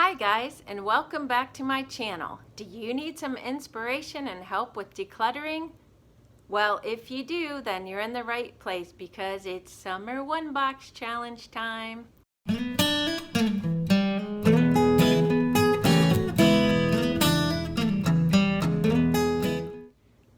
Hi guys, and welcome back to my channel. Do you need some inspiration and help with decluttering? Well, if you do, then you're in the right place because it's summer one box challenge time.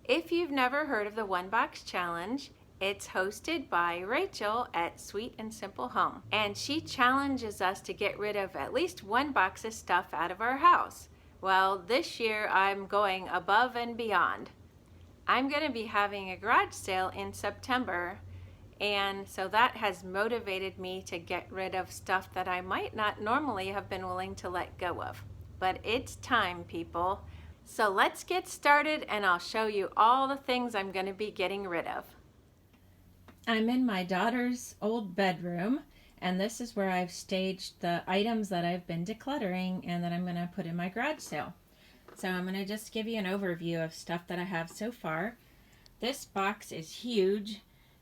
If you've never heard of the one box challenge, it's hosted by Rachel at Sweet and Simple Home, and she challenges us to get rid of at least one box of stuff out of our house. Well, this year I'm going above and beyond. I'm going to be having a garage sale in September, and so that has motivated me to get rid of stuff that I might not normally have been willing to let go of. But it's time, people. So let's get started and I'll show you all the things I'm going to be getting rid of. I'm in my daughter's old bedroom, and this is where I've staged the items that I've been decluttering and that I'm going to put in my garage sale. So I'm going to just give you an overview of stuff that I have so far. This box is huge,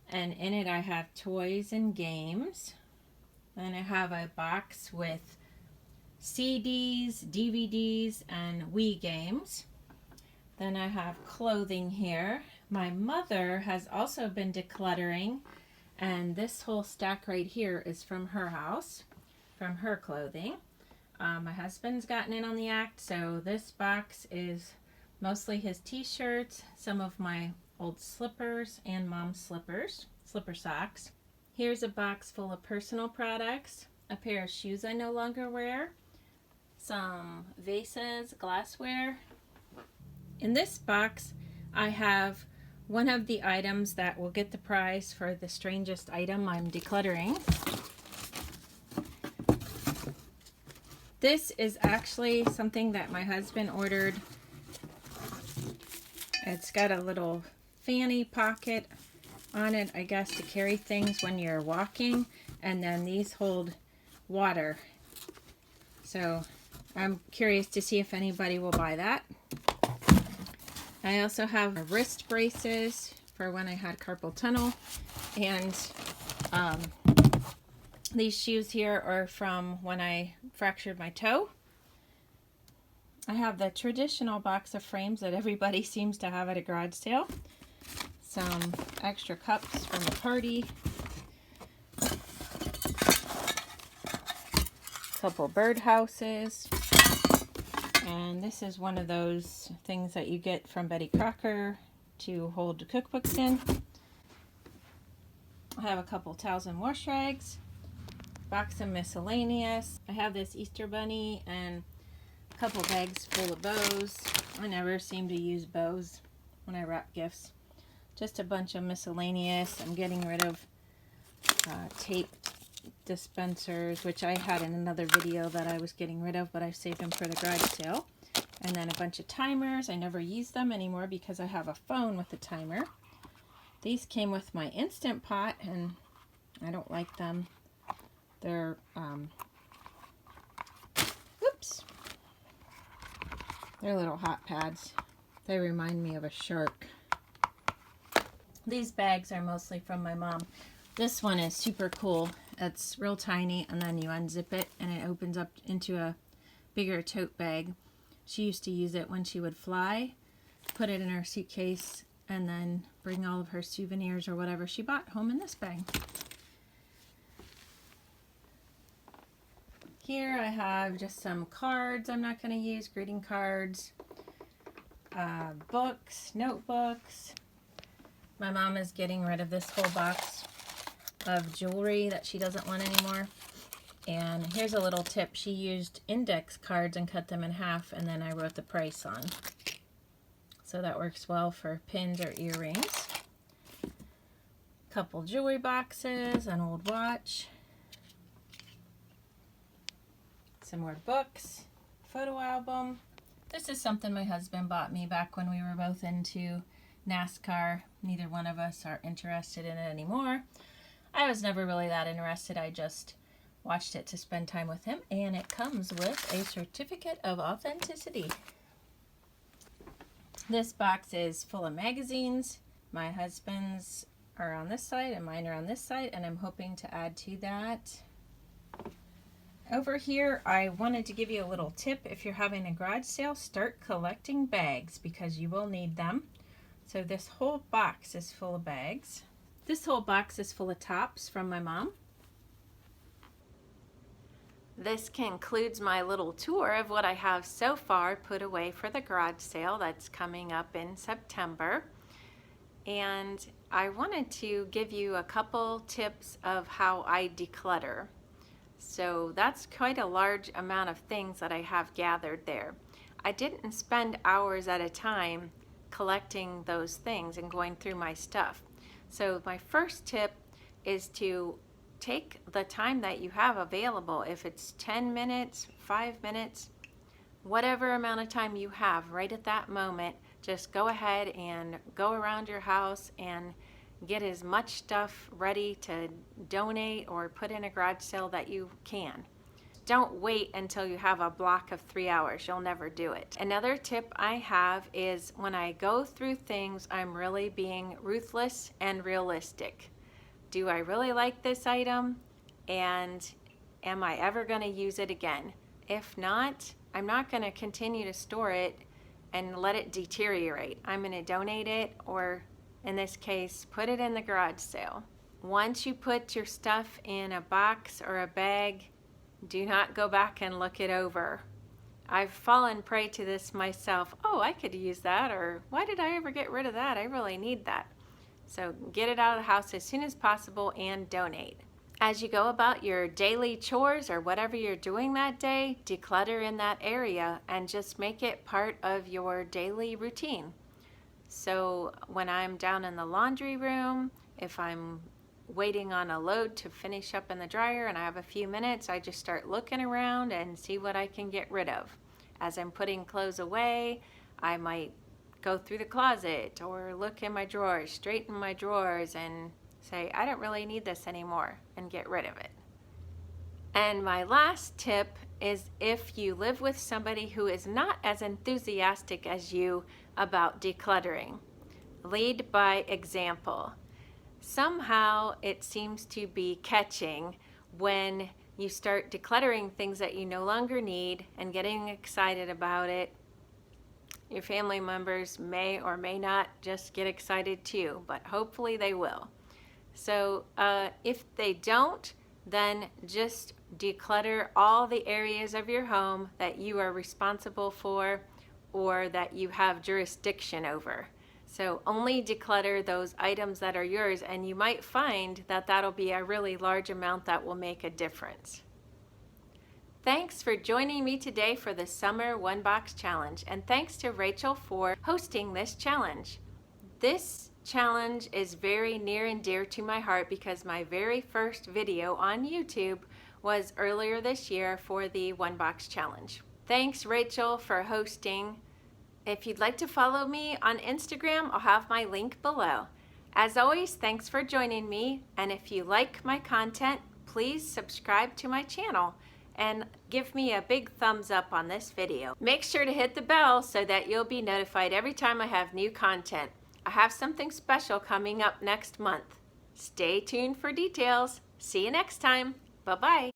and in it I have toys and games. Then I have a box with CDs, DVDs, and Wii games. Then I have clothing here. My mother has also been decluttering, and this whole stack right here is from her house, from her clothing. My husband's gotten in on the act, so this box is mostly his t-shirts, some of my old slippers and mom's slipper socks. Here's a box full of personal products, a pair of shoes I no longer wear, some vases, glassware. In this box, I have one of the items that will get the prize for the strangest item I'm decluttering. This is actually something that my husband ordered. It's got a little fanny pocket on it, I guess, to carry things when you're walking, and then these hold water. So I'm curious to see if anybody will buy that. I also have wrist braces for when I had carpal tunnel, and these shoes here are from when I fractured my toe. I have the traditional box of frames that everybody seems to have at a garage sale. Some extra cups from the party. A couple bird houses. And this is one of those things that you get from Betty Crocker to hold cookbooks in. I have a couple towels and wash rags. Box of miscellaneous. I have this Easter bunny and a couple bags full of bows. I never seem to use bows when I wrap gifts. Just a bunch of miscellaneous. I'm getting rid of tape dispensers, which I had in another video that I was getting rid of, but I saved them for the garage sale. And then a bunch of timers. I never use them anymore because I have a phone with a timer. These came with my Instant Pot, and I don't like them. They're, they're little hot pads. They remind me of a shark. These bags are mostly from my mom. This one is super cool. It's real tiny, and then you unzip it, and it opens up into a bigger tote bag. She used to use it when she would fly, put it in her suitcase, and then bring all of her souvenirs or whatever she bought home in this bag. Here I have just some cards I'm not going to use, greeting cards, books, notebooks. My mom is getting rid of this whole box of jewelry that she doesn't want anymore. And here's a little tip. She used index cards and cut them in half, and then I wrote the price on. So that works well for pins or earrings. Couple jewelry boxes, an old watch. Some more books, photo album. This is something my husband bought me back when we were both into NASCAR. Neither one of us are interested in it anymore. I was never really that interested. I just watched it to spend time with him, and it comes with a certificate of authenticity. This box is full of magazines. My husband's are on this side and mine are on this side, and I'm hoping to add to that Over here, I wanted to give you a little tip. If you're having a garage sale, start collecting bags because you will need them. So this whole box is full of bags. This whole box is full of tops from my mom. This concludes my little tour of what I have so far put away for the garage sale that's coming up in September. And I wanted to give you a couple tips of how I declutter. So that's quite a large amount of things that I have gathered there. I didn't spend hours at a time collecting those things and going through my stuff. So my first tip is to take the time that you have available. If it's 10 minutes, 5 minutes, whatever amount of time you have right at that moment, just go ahead and go around your house and get as much stuff ready to donate or put in a garage sale that you can. Don't wait until you have a block of 3 hours. You'll never do it. Another tip I have is when I go through things, I'm really being ruthless and realistic. Do I really like this item? And am I ever going to use it again? If not, I'm not going to continue to store it and let it deteriorate. I'm going to donate it, or in this case, put it in the garage sale. Once you put your stuff in a box or a bag, do not go back and look it over. I've fallen prey to this myself. Oh, I could use that, or why did I ever get rid of that? I really need that. So get it out of the house as soon as possible and donate. As you go about your daily chores or whatever you're doing that day, declutter in that area and just make it part of your daily routine. So when I'm down in the laundry room, if I'm waiting on a load to finish up in the dryer and I have a few minutes, I just start looking around and see what I can get rid of. As I'm putting clothes away, I might go through the closet or look in my drawers, straighten my drawers and say, I don't really need this anymore, and get rid of it. And my last tip is if you live with somebody who is not as enthusiastic as you about decluttering, lead by example. Somehow it seems to be catching when you start decluttering things that you no longer need and getting excited about it. Your family members may or may not just get excited too, but hopefully they will. So if they don't, then just declutter all the areas of your home that you are responsible for or that you have jurisdiction over. So only declutter those items that are yours, and you might find that that'll be a really large amount that will make a difference. Thanks for joining me today for the Summer One Box Challenge, and thanks to Rachel for hosting this challenge. This challenge is very near and dear to my heart because my very first video on YouTube was earlier this year for the One Box Challenge. Thanks, Rachel, for hosting. If you'd like to follow me on Instagram, I'll have my link below. As always, thanks for joining me, and if you like my content, please subscribe to my channel and give me a big thumbs up on this video. Make sure to hit the bell so that you'll be notified every time I have new content. I have something special coming up next month. Stay tuned for details. See you next time. Bye-bye.